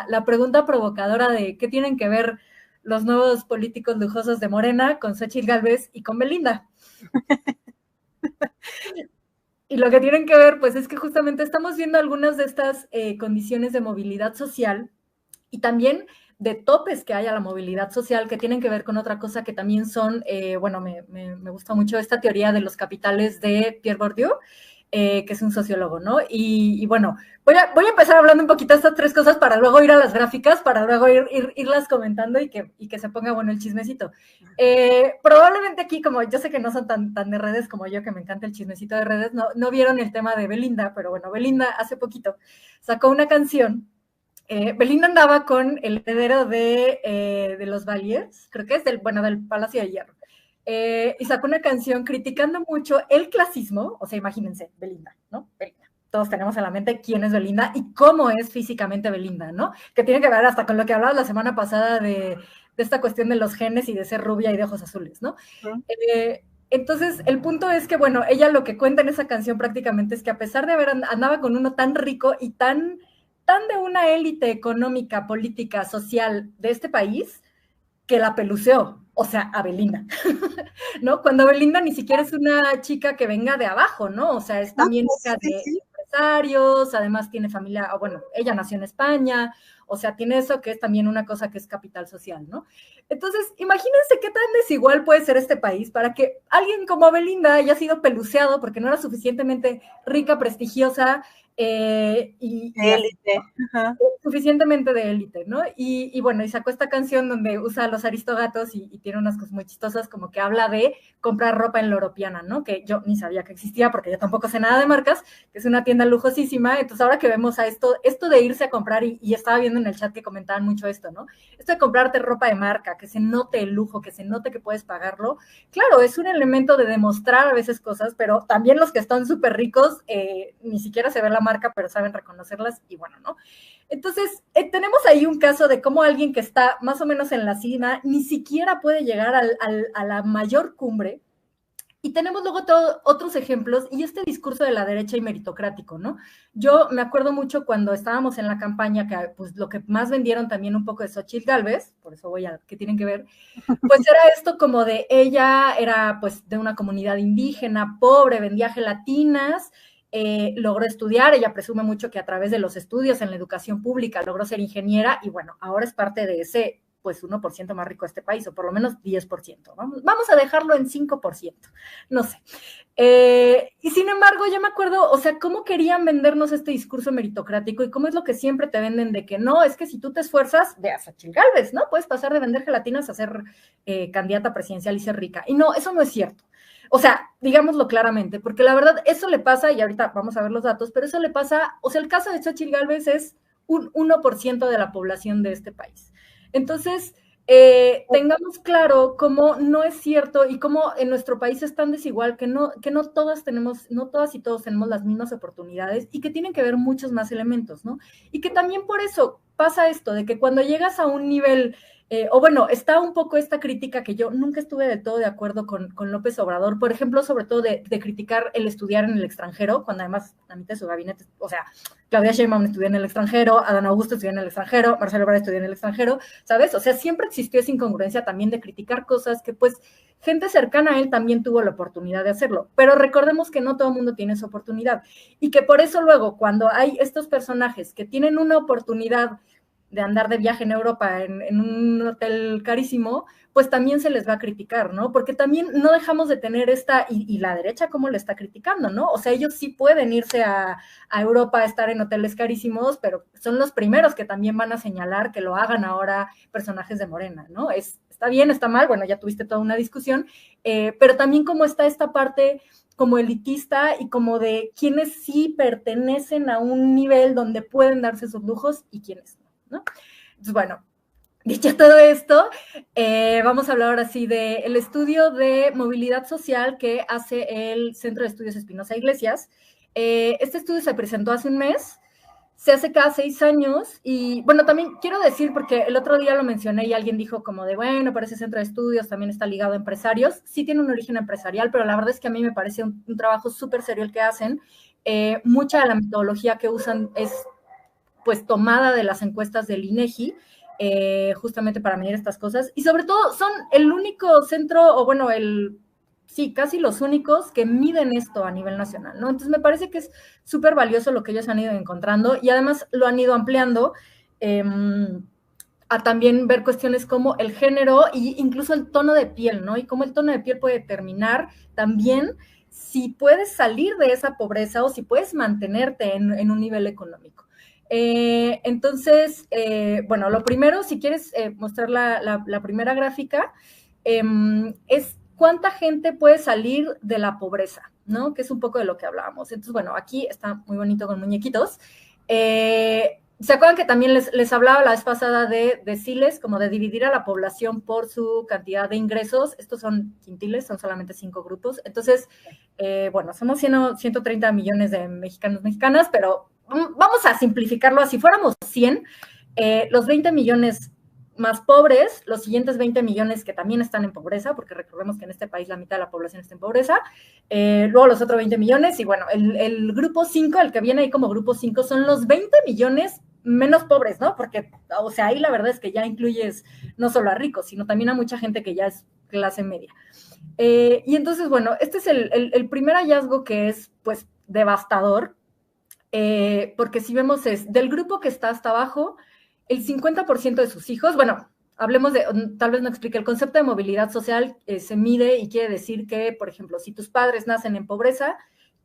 la pregunta provocadora de qué tienen que ver los nuevos políticos lujosos de Morena con Xóchitl Gálvez y con Belinda. Y lo que tienen que ver, pues, es que justamente estamos viendo algunas de estas condiciones de movilidad social y también de topes que hay a la movilidad social que tienen que ver con otra cosa que también son, bueno, me gusta mucho esta teoría de los capitales de Pierre Bourdieu, que es un sociólogo, ¿no? Y bueno, voy a empezar hablando un poquito de estas tres cosas para luego ir a las gráficas, para luego irlas comentando y que se ponga bueno el chismecito. Probablemente aquí, como yo sé que no son tan de redes como yo, que me encanta el chismecito de redes, no vieron el tema de Belinda, pero bueno, Belinda hace poquito sacó una canción. Belinda andaba con el heredero de los Valiers, creo que es del Palacio de Hierro, y sacó una canción criticando mucho el clasismo, o sea, imagínense, Belinda, ¿no? Belinda. Todos tenemos en la mente quién es Belinda y cómo es físicamente Belinda, ¿no? Que tiene que ver hasta con lo que hablaba la semana pasada de esta cuestión de los genes y de ser rubia y de ojos azules, ¿no? Entonces, el punto es que, bueno, ella lo que cuenta en esa canción prácticamente es que a pesar de haber andaba con uno tan rico y tan de una élite económica, política, social de este país, que la peluceó, o sea, a Belinda, ¿no? Cuando Belinda ni siquiera es una chica que venga de abajo, ¿no? O sea, es también hija de empresarios, además tiene familia, bueno, ella nació en España, o sea, tiene eso que es también una cosa que es capital social, ¿no? Entonces, imagínense qué tan desigual puede ser este país para que alguien como Belinda haya sido peluceado porque no era suficientemente rica, prestigiosa, y élite. Suficientemente de élite, ¿no? Y bueno, y sacó esta canción donde usa a los aristogatos y tiene unas cosas muy chistosas, como que habla de comprar ropa en Loropiana, ¿no? Que yo ni sabía que existía porque yo tampoco sé nada de marcas, que es una tienda lujosísima. Entonces ahora que vemos a esto de irse a comprar, y estaba viendo en el chat que comentaban mucho esto, ¿no? Esto de comprarte ropa de marca, que se note el lujo, que se note que puedes pagarlo, claro, es un elemento de demostrar a veces cosas, pero también los que están súper ricos, ni siquiera se ve la marca, pero saben reconocerlas y bueno, ¿no? Entonces, tenemos ahí un caso de cómo alguien que está más o menos en la cima ni siquiera puede llegar a la mayor cumbre. Y tenemos luego otros ejemplos y este discurso de la derecha y meritocrático, ¿no? Yo me acuerdo mucho cuando estábamos en la campaña, que pues lo que más vendieron también un poco de Xóchitl Gálvez, por eso voy a, ¿qué tienen que ver? Pues era esto como de ella era pues de una comunidad indígena, pobre, vendía gelatinas, logró estudiar, ella presume mucho que a través de los estudios en la educación pública logró ser ingeniera y bueno, ahora es parte de ese pues 1% más rico de este país, o por lo menos 10%. Vamos a dejarlo en 5%, no sé. Y sin embargo, yo me acuerdo, o sea, cómo querían vendernos este discurso meritocrático y cómo es lo que siempre te venden de que no, es que si tú te esfuerzas, veas a Xóchitl Gálvez, ¿no? Puedes pasar de vender gelatinas a ser candidata presidencial y ser rica. Y no, eso no es cierto. O sea, digámoslo claramente, porque la verdad, eso le pasa, y ahorita vamos a ver los datos, pero eso le pasa, o sea, el caso de Xóchitl Gálvez es un 1% de la población de este país. Entonces, tengamos claro cómo no es cierto y cómo en nuestro país es tan desigual que no todas y todos tenemos las mismas oportunidades y que tienen que ver muchos más elementos, ¿no? Y que también por eso pasa esto, de que cuando llegas a un nivel, o bueno, está un poco esta crítica que yo nunca estuve del todo de acuerdo con López Obrador, por ejemplo, sobre todo de criticar el estudiar en el extranjero, cuando además la mitad de su gabinete, o sea, Claudia Sheinbaum estudió en el extranjero, Adán Augusto estudió en el extranjero, Marcelo Ebrard estudió en el extranjero, ¿sabes? O sea, siempre existió esa incongruencia también de criticar cosas que pues gente cercana a él también tuvo la oportunidad de hacerlo, pero recordemos que no todo el mundo tiene esa oportunidad y que por eso luego cuando hay estos personajes que tienen una oportunidad de andar de viaje en Europa en un hotel carísimo, pues también se les va a criticar, ¿no? Porque también no dejamos de tener esta, y la derecha cómo le está criticando, ¿no? O sea, ellos sí pueden irse a Europa a estar en hoteles carísimos, pero son los primeros que también van a señalar que lo hagan ahora personajes de Morena, ¿no? Está bien, está mal, bueno, ya tuviste toda una discusión, pero también como está esta parte como elitista y como de quienes sí pertenecen a un nivel donde pueden darse sus lujos y quienes no, ¿no? Entonces, bueno, dicho todo esto, vamos a hablar ahora sí del estudio de movilidad social que hace el Centro de Estudios Espinosa Iglesias. Este estudio se presentó hace un mes, se hace cada 6 años y bueno, también quiero decir, porque el otro día lo mencioné y alguien dijo como de, bueno, pero ese centro de estudios también está ligado a empresarios, sí tiene un origen empresarial, pero la verdad es que a mí me parece un trabajo súper serio el que hacen. Mucha de la metodología que usan es pues tomada de las encuestas del INEGI, justamente para medir estas cosas, y sobre todo son el único centro, o bueno, sí, casi los únicos que miden esto a nivel nacional, ¿no? Entonces me parece que es súper valioso lo que ellos han ido encontrando y además lo han ido ampliando a también ver cuestiones como el género e incluso el tono de piel, ¿no? Y cómo el tono de piel puede determinar también si puedes salir de esa pobreza o si puedes mantenerte en un nivel económico. Entonces, bueno, lo primero, si quieres mostrar la primera gráfica, es cuánta gente puede salir de la pobreza, ¿no? Que es un poco de lo que hablábamos. Entonces, bueno, aquí está muy bonito con muñequitos. ¿Se acuerdan que también les hablaba la vez pasada de deciles, como de dividir a la población por su cantidad de ingresos? Estos son quintiles, son solamente 5 grupos. Entonces, bueno, somos 130 millones de mexicanos, mexicanas, pero vamos a simplificarlo así. Fuéramos 100, los 20 millones más pobres, los siguientes 20 millones que también están en pobreza, porque recordemos que en este país la mitad de la población está en pobreza, luego los otros 20 millones, y bueno, el grupo 5, el que viene ahí como grupo 5, son los 20 millones menos pobres, ¿no? Porque, o sea, ahí la verdad es que ya incluyes no solo a ricos, sino también a mucha gente que ya es clase media. Y entonces, bueno, este es el primer hallazgo que es, pues, devastador, porque si vemos es, del grupo que está hasta abajo, el 50% de sus hijos, bueno, hablemos de, tal vez no explique, el concepto de movilidad social se mide y quiere decir que, por ejemplo, si tus padres nacen en pobreza,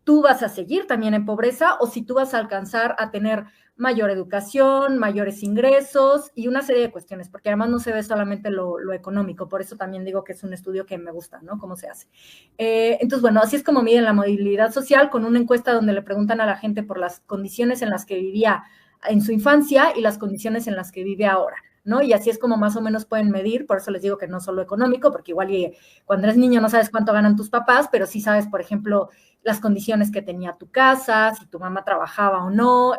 tú vas a seguir también en pobreza, o si tú vas a alcanzar a tener mayor educación, mayores ingresos y una serie de cuestiones, porque además no se ve solamente lo económico, por eso también digo que es un estudio que me gusta, ¿no? Cómo se hace. Entonces, bueno, así es como miden la movilidad social, con una encuesta donde le preguntan a la gente por las condiciones en las que vivía en su infancia y las condiciones en las que vive ahora, ¿no? Y así es como más o menos pueden medir, por eso les digo que no solo económico, porque igual cuando eres niño no sabes cuánto ganan tus papás, pero sí sabes, por ejemplo, las condiciones que tenía tu casa, si tu mamá trabajaba o no,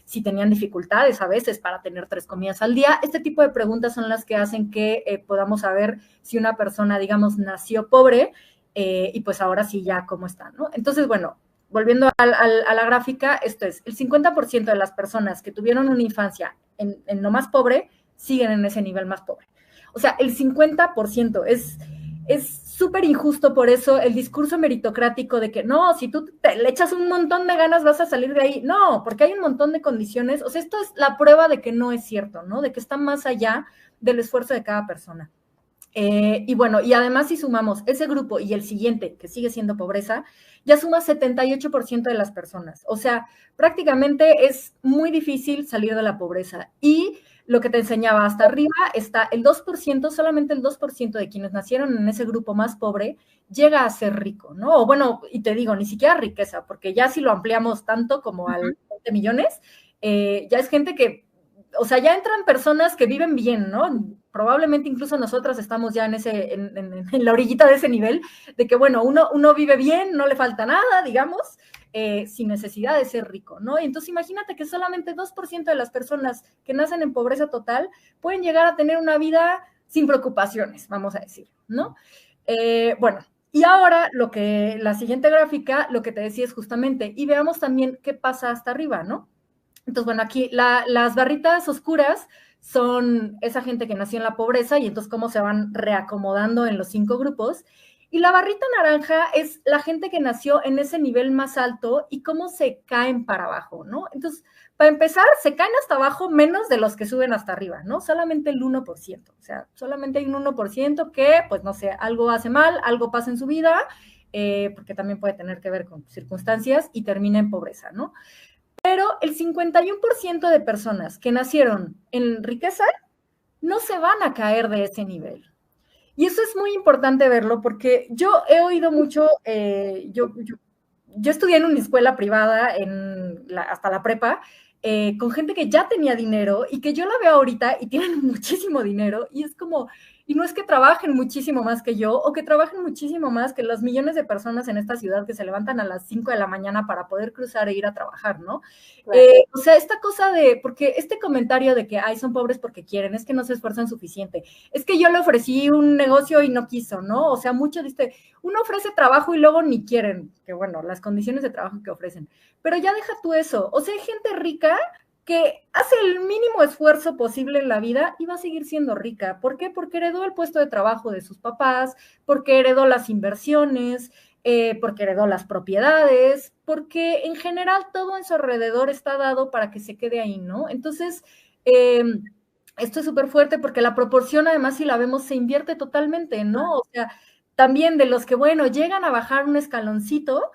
si tenían dificultades a veces para tener 3 comidas al día. Este tipo de preguntas son las que hacen que podamos saber si una persona, digamos, nació pobre y pues ahora sí ya cómo está, ¿no? Entonces, bueno, volviendo a la gráfica, esto es, el 50% de las personas que tuvieron una infancia en lo más pobre, siguen en ese nivel más pobre. O sea, el 50% es súper injusto. Por eso el discurso meritocrático de que no, si tú le echas un montón de ganas vas a salir de ahí, no, porque hay un montón de condiciones. O sea, esto es la prueba de que no es cierto, ¿no? De que está más allá del esfuerzo de cada persona. Y bueno, y además si sumamos ese grupo y el siguiente, que sigue siendo pobreza, ya suma 78% de las personas. O sea, prácticamente es muy difícil salir de la pobreza. Y lo que te enseñaba, hasta arriba está el 2%, solamente el 2% de quienes nacieron en ese grupo más pobre llega a ser rico, ¿no? O bueno, y te digo, ni siquiera riqueza, porque ya si lo ampliamos tanto como al 20 millones, ya es gente que, o sea, ya entran personas que viven bien, ¿no? Probablemente incluso nosotras estamos ya en la orillita de ese nivel, de que, bueno, uno vive bien, no le falta nada, digamos, sin necesidad de ser rico, ¿no? Y entonces imagínate que solamente 2% de las personas que nacen en pobreza total pueden llegar a tener una vida sin preocupaciones, vamos a decir, ¿no? Bueno, y ahora la siguiente gráfica, lo que te decía es justamente, y veamos también qué pasa hasta arriba, ¿no? Entonces, bueno, aquí las barritas oscuras son esa gente que nació en la pobreza y entonces cómo se van reacomodando en los 5 grupos. Y la barrita naranja es la gente que nació en ese nivel más alto y cómo se caen para abajo, ¿no? Entonces, para empezar, se caen hasta abajo menos de los que suben hasta arriba, ¿no? Solamente el 1%. O sea, solamente hay un 1% que, pues no sé, algo hace mal, algo pasa en su vida, porque también puede tener que ver con circunstancias y termina en pobreza, ¿no? Pero el 51% de personas que nacieron en riqueza no se van a caer de ese nivel. Y eso es muy importante verlo porque yo he oído mucho, yo estudié en una escuela privada hasta la prepa, con gente que ya tenía dinero y que yo la veo ahorita y tienen muchísimo dinero y es como, y no es que trabajen muchísimo más que yo o que trabajen muchísimo más que los millones de personas en esta ciudad que se levantan a las 5 de la mañana para poder cruzar e ir a trabajar, ¿no? Claro. O sea, esta cosa porque este comentario de que, ay, son pobres porque quieren, es que no se esfuerzan suficiente, es que yo le ofrecí un negocio y no quiso, ¿no? O sea, mucho dice, uno ofrece trabajo y luego ni quieren, que bueno, las condiciones de trabajo que ofrecen, pero ya deja tú eso, o sea, hay gente rica que hace el mínimo esfuerzo posible en la vida y va a seguir siendo rica. ¿Por qué? Porque heredó el puesto de trabajo de sus papás, porque heredó las inversiones, porque heredó las propiedades, porque en general todo en su alrededor está dado para que se quede ahí, ¿no? Entonces, esto es súper fuerte porque la proporción, además, si la vemos, se invierte totalmente, ¿no? O sea, también de los que, bueno, llegan a bajar un escaloncito,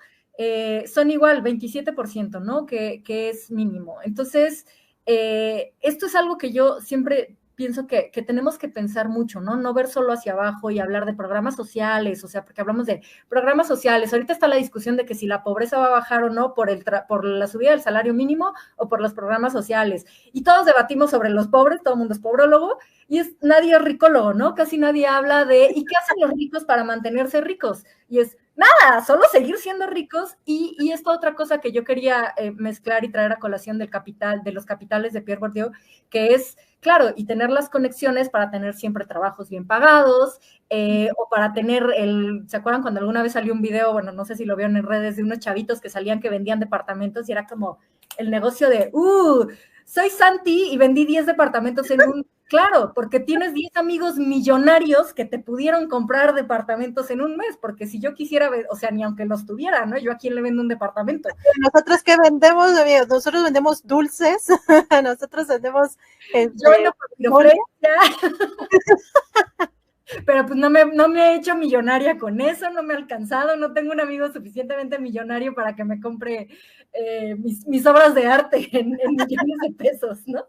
son igual 27%, ¿no? Que es mínimo. Entonces, esto es algo que yo siempre pienso que tenemos que pensar mucho, ¿no? No ver solo hacia abajo y hablar de programas sociales, o sea, porque hablamos de programas sociales. Ahorita está la discusión de que si la pobreza va a bajar o no por la subida del salario mínimo o por los programas sociales. Y todos debatimos sobre los pobres, todo el mundo es pobrólogo, y nadie es ricólogo, ¿no? Casi nadie habla de, ¿y qué hacen los ricos para mantenerse ricos? Y es, nada, solo seguir siendo ricos. Y esta otra cosa que yo quería mezclar y traer a colación del capital, de los capitales de Pierre Bourdieu, que es, claro, y tener las conexiones para tener siempre trabajos bien pagados, o para tener ¿se acuerdan cuando alguna vez salió un video, bueno, no sé si lo vieron en redes, de unos chavitos que salían que vendían departamentos y era como el negocio de, soy Santi y vendí 10 departamentos en un... Claro, porque tienes 10 amigos millonarios que te pudieron comprar departamentos en un mes, porque si yo quisiera, o sea, ni aunque los tuviera, ¿no? Yo a quién le vendo un departamento. Nosotros que vendemos, amigos, nosotros vendemos dulces, nosotros vendemos... Yo vendo papiroflexia. Pero pues no me he hecho millonaria con eso, no me ha alcanzado, no tengo un amigo suficientemente millonario para que me compre mis obras de arte en millones de pesos, ¿no?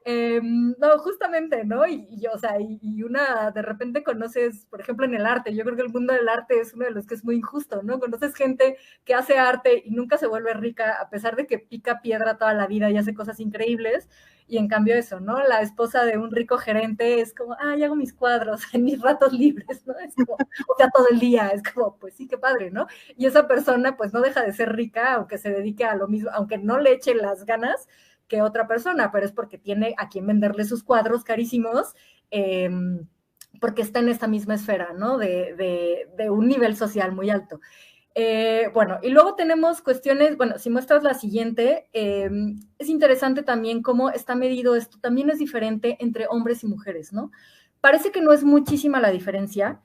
No, justamente, ¿no? O sea, una, de repente conoces, por ejemplo, en el arte, yo creo que el mundo del arte es uno de los que es muy injusto, ¿no? Conoces gente que hace arte y nunca se vuelve rica, a pesar de que pica piedra toda la vida y hace cosas increíbles, y en cambio eso, ¿no? La esposa de un rico gerente es como, yo hago mis cuadros en mis ratos libres, ¿no? Es como, o sea, todo el día, es como, pues sí, qué padre, ¿no? Y esa persona, pues no deja de ser rica, aunque se dedique a lo mismo, aunque no le eche las ganas que otra persona, pero es porque tiene a quien venderle sus cuadros carísimos, porque está en esta misma esfera, ¿no? De un nivel social muy alto. Bueno, y luego tenemos cuestiones, bueno, si muestras la siguiente, es interesante también cómo está medido esto, también es diferente entre hombres y mujeres, ¿no? Parece que no es muchísima la diferencia,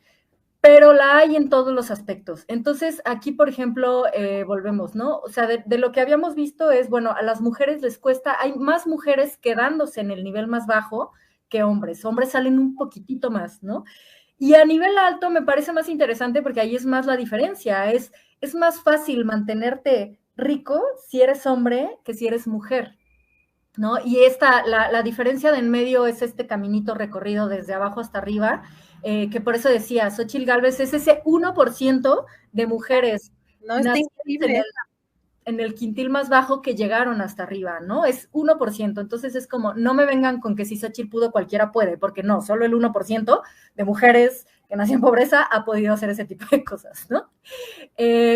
pero la hay en todos los aspectos. Entonces, aquí, por ejemplo, volvemos, ¿no? O sea, de lo que habíamos visto es, bueno, a las mujeres les cuesta, hay más mujeres quedándose en el nivel más bajo que hombres. Hombres salen un poquitito más, ¿no? Y a nivel alto me parece más interesante porque ahí es más la diferencia. Es más fácil mantenerte rico si eres hombre que si eres mujer, ¿no? Y la diferencia de en medio es este caminito recorrido desde abajo hasta arriba, que por eso decía, Xochitl Gálvez es ese 1% de mujeres no, está increíble. En el quintil más bajo que llegaron hasta arriba, ¿no? Es 1%, entonces es como, no me vengan con que si Xochitl pudo, cualquiera puede, porque no, solo el 1% de mujeres que nacieron en pobreza ha podido hacer ese tipo de cosas, ¿no?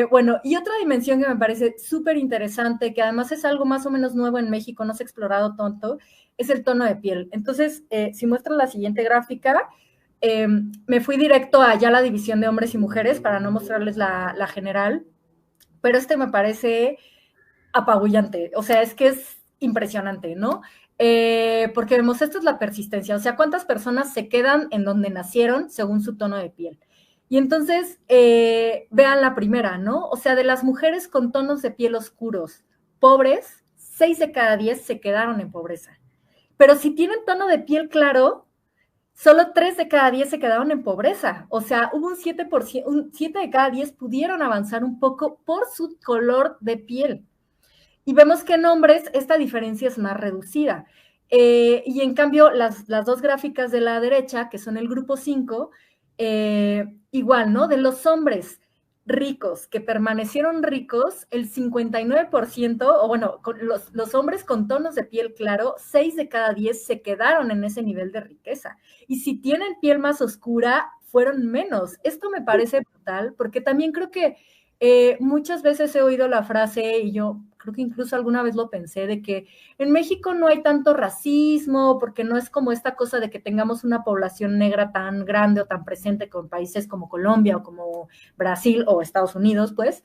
Bueno, y otra dimensión que me parece súper interesante, que además es algo más o menos nuevo en México, no se ha explorado tanto, es el tono de piel. Entonces, si muestran la siguiente gráfica, me fui directo a ya la división de hombres y mujeres para no mostrarles la general, pero me parece apabullante, o sea, es que es impresionante, ¿no? Porque vemos, esto es la persistencia, o sea, cuántas personas se quedan en donde nacieron según su tono de piel. Y entonces, vean la primera, ¿no? O sea, de las mujeres con tonos de piel oscuros, pobres, 6 de cada 10 se quedaron en pobreza. Pero si tienen tono de piel claro, solo 3 de cada 10 se quedaron en pobreza. O sea, hubo un 7 de cada 10 pudieron avanzar un poco por su color de piel. Y vemos que en hombres esta diferencia es más reducida. Y en cambio, las dos gráficas de la derecha, que son el grupo 5, igual, ¿no? De los hombres ricos que permanecieron ricos, el 59%, o bueno, los hombres con tonos de piel claro, 6 de cada 10 se quedaron en ese nivel de riqueza. Y si tienen piel más oscura, fueron menos. Esto me parece brutal, porque también creo que muchas veces he oído la frase, y yo creo que incluso alguna vez lo pensé, de que en México no hay tanto racismo, porque no es como esta cosa de que tengamos una población negra tan grande o tan presente con países como Colombia o como Brasil o Estados Unidos, pues.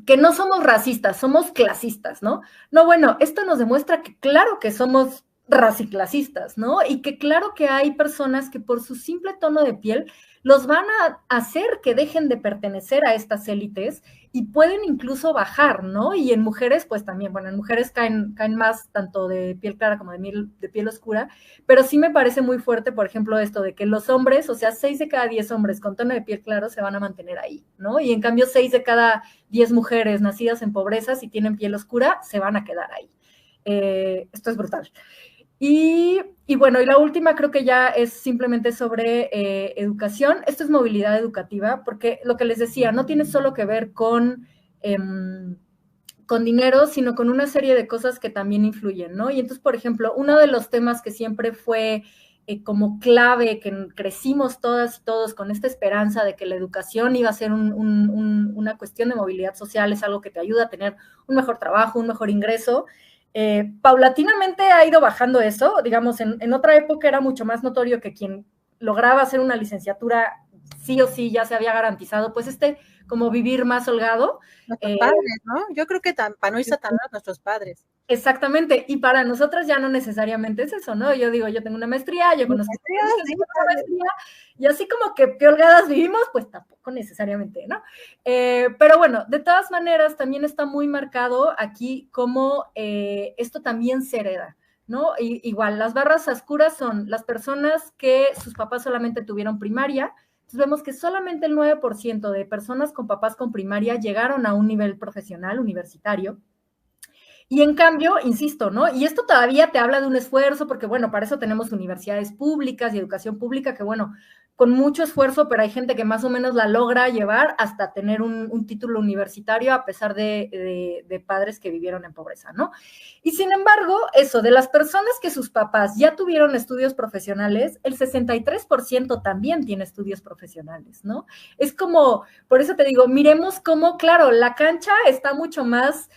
que no somos racistas, somos clasistas, ¿no? No, bueno, esto nos demuestra que claro que somos raciclasistas, ¿no? Y que claro que hay personas que por su simple tono de piel los van a hacer que dejen de pertenecer a estas élites y pueden incluso bajar, ¿no? Y en mujeres, pues también, bueno, en mujeres caen más tanto de piel clara como de piel oscura, pero sí me parece muy fuerte, por ejemplo, esto de que los hombres, o sea, 6 de cada 10 hombres con tono de piel claro se van a mantener ahí, ¿no? Y en cambio 6 de cada 10 mujeres nacidas en pobreza, si tienen piel oscura, se van a quedar ahí. Esto es brutal. Y bueno, y la última creo que ya es simplemente sobre educación. Esto es movilidad educativa, porque lo que les decía, no tiene solo que ver con dinero, sino con una serie de cosas que también influyen, ¿no? Y entonces, por ejemplo, uno de los temas que siempre fue como clave, que crecimos todas y todos con esta esperanza de que la educación iba a ser una cuestión de movilidad social, es algo que te ayuda a tener un mejor trabajo, un mejor ingreso. Paulatinamente ha ido bajando eso, digamos, en otra época era mucho más notorio que quien lograba hacer una licenciatura sí o sí ya se había garantizado, pues como vivir más holgado. Nuestros padres, ¿no? Yo creo que para no irse tan lejos, nuestros padres. Exactamente, y para nosotras ya no necesariamente es eso, ¿no? Yo digo, yo tengo una maestría, yo conozco gente que tiene una maestría, y así como que holgadas vivimos, pues tampoco necesariamente, ¿no? Pero bueno, de todas maneras, también está muy marcado aquí cómo esto también se hereda, ¿no? Igual, las barras oscuras son las personas que sus papás solamente tuvieron primaria. Entonces vemos que solamente el 9% de personas con papás con primaria llegaron a un nivel profesional, universitario. Y en cambio, insisto, ¿no? Y esto todavía te habla de un esfuerzo, porque bueno, para eso tenemos universidades públicas y educación pública, que bueno, con mucho esfuerzo, pero hay gente que más o menos la logra llevar hasta tener un título universitario a pesar de padres que vivieron en pobreza, ¿no? Y sin embargo, eso, de las personas que sus papás ya tuvieron estudios profesionales, el 63% también tiene estudios profesionales, ¿no? Es como, por eso te digo, miremos cómo, claro, la cancha está mucho más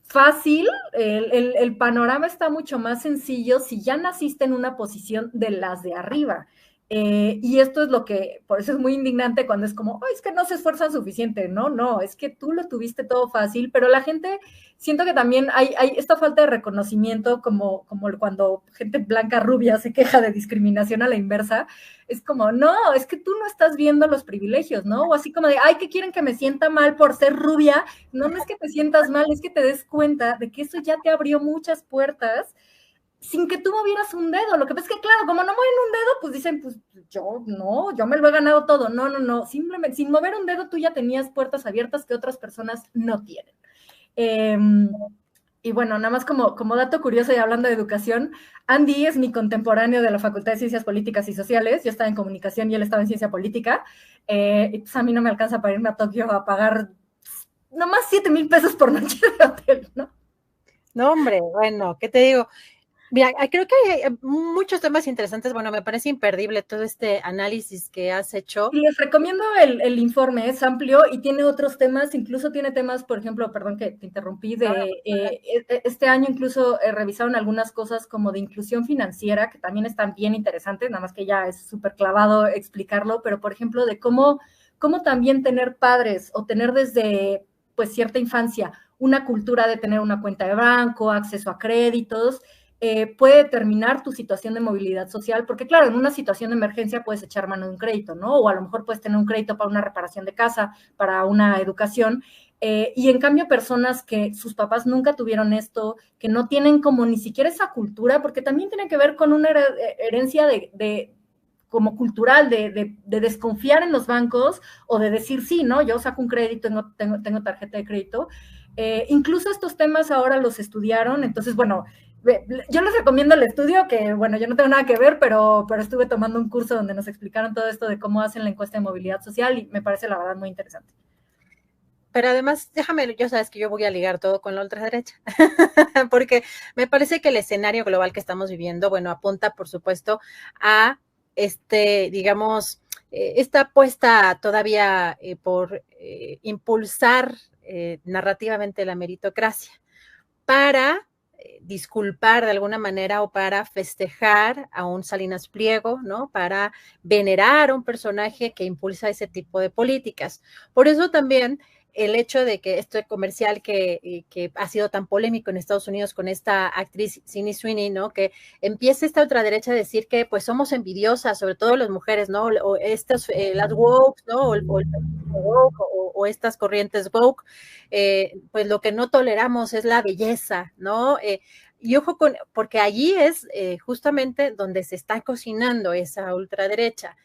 fácil, el panorama está mucho más sencillo si ya naciste en una posición de las de arriba. Y esto es lo que, por eso es muy indignante cuando es como, oh, es que no se esfuerzan suficiente. No, no, es que tú lo tuviste todo fácil, pero la gente, siento que también hay esta falta de reconocimiento, como cuando gente blanca rubia se queja de discriminación a la inversa. Es como, no, es que tú no estás viendo los privilegios, ¿no? O así como de, ay, ¿qué quieren que me sienta mal por ser rubia? No, no es que te sientas mal, es que te des cuenta de que eso ya te abrió muchas puertas sin que tú movieras un dedo. Lo que pasa es que, claro, como no mueven un dedo, pues dicen, pues yo no, yo me lo he ganado todo. No, no, no, simplemente sin mover un dedo tú ya tenías puertas abiertas que otras personas no tienen. Y bueno, nada más como dato curioso y hablando de educación, Andy es mi contemporáneo de la Facultad de Ciencias Políticas y Sociales. Yo estaba en comunicación y él estaba en ciencia política. Y pues a mí no me alcanza para irme a Tokio a pagar nomás 7,000 pesos por noche de hotel, ¿no? No, hombre, bueno, ¿qué te digo? Mira, creo que hay muchos temas interesantes. Bueno, me parece imperdible todo este análisis que has hecho. Y les recomiendo el informe, es amplio y tiene otros temas, incluso tiene temas, por ejemplo, perdón que te interrumpí, este año incluso revisaron algunas cosas como de inclusión financiera, que también están bien interesantes, nada más que ya es súper clavado explicarlo, pero por ejemplo de cómo también tener padres o tener desde pues cierta infancia una cultura de tener una cuenta de banco, acceso a créditos, puede determinar tu situación de movilidad social, porque claro, en una situación de emergencia puedes echar mano de un crédito, ¿no? O a lo mejor puedes tener un crédito para una reparación de casa, para una educación, y en cambio personas que sus papás nunca tuvieron esto, que no tienen como ni siquiera esa cultura, porque también tiene que ver con una herencia como cultural, de desconfiar en los bancos o de decir, sí, ¿no? Yo saco un crédito, tengo tarjeta de crédito. Incluso estos temas ahora los estudiaron, entonces, bueno, yo les recomiendo el estudio, que bueno, yo no tengo nada que ver, pero estuve tomando un curso donde nos explicaron todo esto de cómo hacen la encuesta de movilidad social y me parece la verdad muy interesante. Pero además, déjame, ya sabes que yo voy a ligar todo con la ultraderecha, porque me parece que el escenario global que estamos viviendo, bueno, apunta, por supuesto, a digamos, esta apuesta todavía por impulsar narrativamente la meritocracia para disculpar de alguna manera o para festejar a un Salinas Pliego, ¿no? Para venerar a un personaje que impulsa ese tipo de políticas. Por eso también el hecho de que este comercial que ha sido tan polémico en Estados Unidos con esta actriz Sydney Sweeney, ¿no? Que empieza esta ultraderecha a decir que pues somos envidiosas, sobre todo las mujeres, ¿no? O estas, las woke, ¿no? O estas corrientes woke, pues lo que no toleramos es la belleza, ¿no? Y ojo porque allí es justamente donde se está cocinando esa ultraderecha.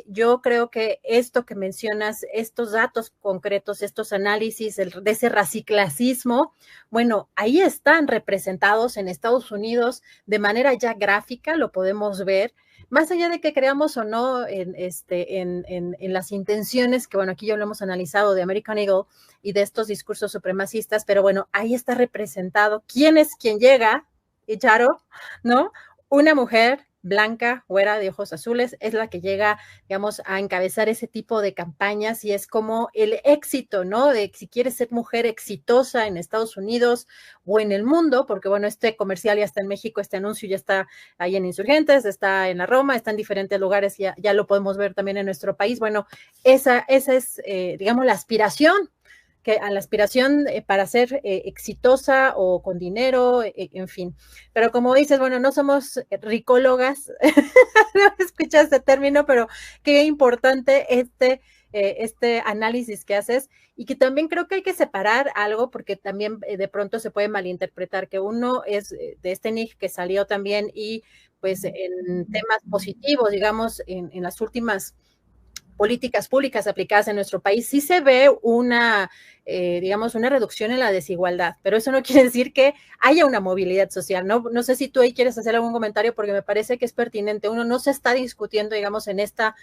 Yo creo que esto que mencionas, estos datos concretos, estos análisis de ese raciclasismo, bueno, ahí están representados en Estados Unidos de manera ya gráfica, lo podemos ver, más allá de que creamos o no en las intenciones, que bueno, aquí ya lo hemos analizado de American Eagle y de estos discursos supremacistas, pero bueno, ahí está representado quién es quien llega, y Charo, ¿no? Una mujer blanca, güera, de ojos azules, es la que llega, digamos, a encabezar ese tipo de campañas y es como el éxito, ¿no? De si quieres ser mujer exitosa en Estados Unidos o en el mundo, porque bueno, este comercial ya está en México, este anuncio ya está ahí en Insurgentes, está en la Roma, está en diferentes lugares, ya lo podemos ver también en nuestro país. Bueno, esa es, digamos, la aspiración que a la aspiración para ser exitosa o con dinero, en fin. Pero como dices, bueno, no somos ricólogas, no escuché este término, pero qué importante este análisis que haces y que también creo que hay que separar algo porque también de pronto se puede malinterpretar que uno es de este NIC que salió también y pues en temas positivos, digamos, en las últimas políticas públicas aplicadas en nuestro país, sí se ve digamos, una reducción en la desigualdad, pero eso no quiere decir que haya una movilidad social, ¿no? No sé si tú ahí quieres hacer algún comentario porque me parece que es pertinente. Uno no se está discutiendo, digamos, en esta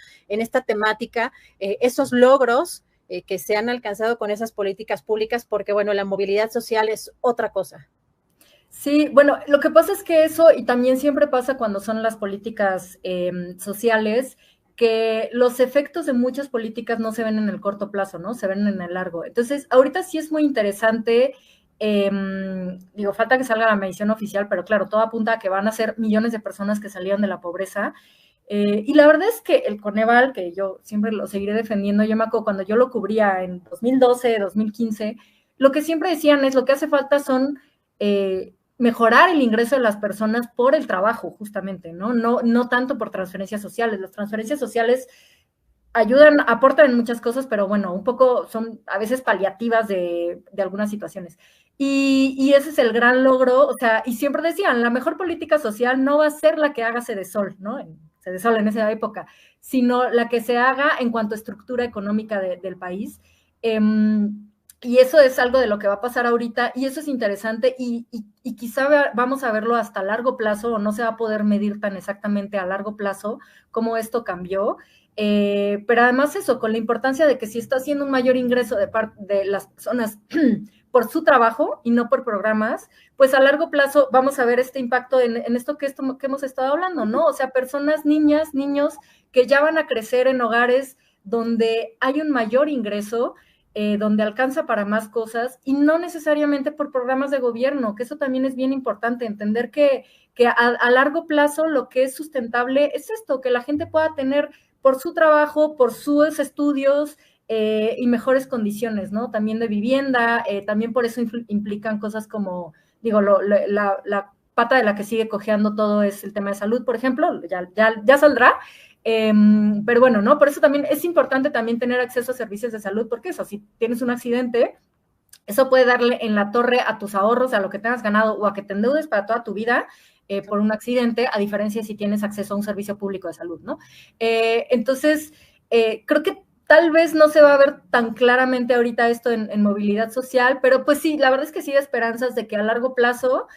temática, esos logros que se han alcanzado con esas políticas públicas, porque, bueno, la movilidad social es otra cosa. Sí, bueno, lo que pasa es que eso, y también siempre pasa cuando son las políticas sociales, que los efectos de muchas políticas no se ven en el corto plazo, ¿no? Se ven en el largo. Entonces, ahorita sí es muy interesante, digo, falta que salga la medición oficial, pero claro, todo apunta a que van a ser millones de personas que salieron de la pobreza. Y la verdad es que el Coneval, que yo siempre lo seguiré defendiendo, yo me acuerdo cuando yo lo cubría en 2012, 2015, lo que siempre decían es lo que hace falta son mejorar el ingreso de las personas por el trabajo, justamente, ¿no? No tanto por transferencias sociales. Las transferencias sociales ayudan, aportan en muchas cosas, pero bueno, un poco son a veces paliativas de algunas situaciones. Y ese es el gran logro, o sea, y siempre decían, la mejor política social no va a ser la que haga Cedesol, ¿no? Cedesol en esa época, sino la que se haga en cuanto a estructura económica del país. Y eso es algo de lo que va a pasar ahorita, y eso es interesante, y quizá vamos a verlo hasta largo plazo, o no se va a poder medir tan exactamente a largo plazo cómo esto cambió, pero además eso, con la importancia de que si está haciendo un mayor ingreso de parte de las personas por su trabajo y no por programas, pues a largo plazo vamos a ver este impacto en esto que hemos estado hablando, ¿no? O sea, personas, niñas, niños que ya van a crecer en hogares donde hay un mayor ingreso, donde alcanza para más cosas y no necesariamente por programas de gobierno, que eso también es bien importante, entender que a largo plazo lo que es sustentable es esto, que la gente pueda tener por su trabajo, por sus estudios y mejores condiciones, ¿no? También de vivienda, también por eso implican cosas como, digo, la pata de la que sigue cojeando todo es el tema de salud, por ejemplo, ya saldrá, pero bueno, ¿no? Por eso también es importante también tener acceso a servicios de salud, porque eso, si tienes un accidente, eso puede darle en la torre a tus ahorros, a lo que tengas ganado o a que te endeudes para toda tu vida por un accidente, a diferencia de si tienes acceso a un servicio público de salud, ¿no? Entonces, creo que tal vez no se va a ver tan claramente ahorita esto en movilidad social, pero pues sí, la verdad es que sí hay esperanzas de que a largo plazo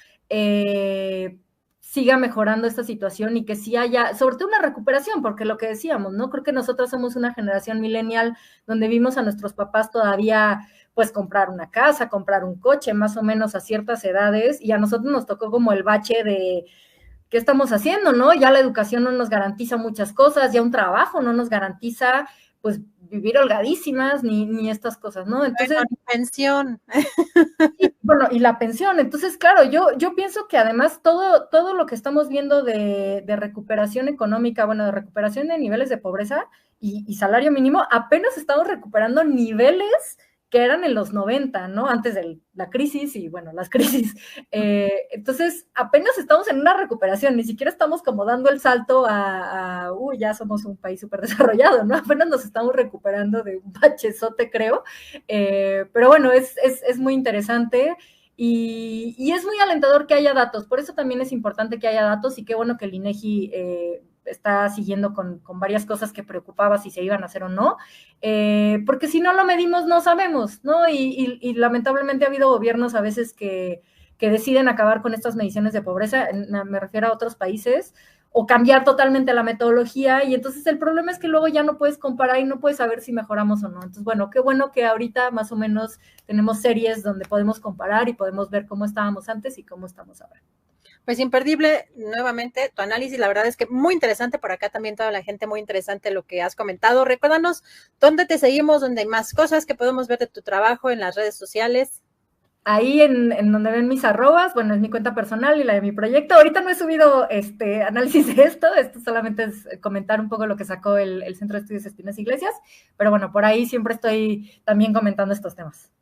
siga mejorando esta situación y que sí haya, sobre todo una recuperación, porque lo que decíamos, ¿no? Creo que nosotros somos una generación millennial donde vimos a nuestros papás todavía pues comprar una casa, comprar un coche, más o menos a ciertas edades, y a nosotros nos tocó como el bache de ¿qué estamos haciendo, no? Ya la educación no nos garantiza muchas cosas, ya un trabajo no nos garantiza, pues, vivir holgadísimas, ni estas cosas, ¿no? Entonces, bueno, pensión. y, bueno, y la pensión. Entonces, claro, yo pienso que además todo lo que estamos viendo de recuperación económica, bueno, de recuperación de niveles de pobreza y salario mínimo, apenas estamos recuperando niveles que eran en los 90, ¿no? Antes de la crisis y, bueno, las crisis. Entonces, apenas estamos en una recuperación, ni siquiera estamos como dando el salto ya somos un país súper desarrollado, ¿no? Apenas nos estamos recuperando de un bachezote, creo. Pero bueno, es muy interesante. Y es muy alentador que haya datos, por eso también es importante que haya datos y qué bueno que el INEGI está siguiendo con varias cosas que preocupaba si se iban a hacer o no, porque si no lo medimos no sabemos, ¿no? Y lamentablemente ha habido gobiernos a veces que deciden acabar con estas mediciones de pobreza, me refiero a otros países, o cambiar totalmente la metodología, y entonces el problema es que luego ya no puedes comparar y no puedes saber si mejoramos o no. Entonces, bueno, qué bueno que ahorita más o menos tenemos series donde podemos comparar y podemos ver cómo estábamos antes y cómo estamos ahora. Pues imperdible, nuevamente, tu análisis, la verdad es que muy interesante, por acá también toda la gente, muy interesante lo que has comentado. Recuérdanos dónde te seguimos, dónde hay más cosas que podemos ver de tu trabajo en las redes sociales. Ahí en donde ven mis arrobas, bueno, es mi cuenta personal y la de mi proyecto. Ahorita no he subido análisis de esto solamente es comentar un poco lo que sacó el Centro de Estudios Espinas Iglesias, pero bueno, por ahí siempre estoy también comentando estos temas.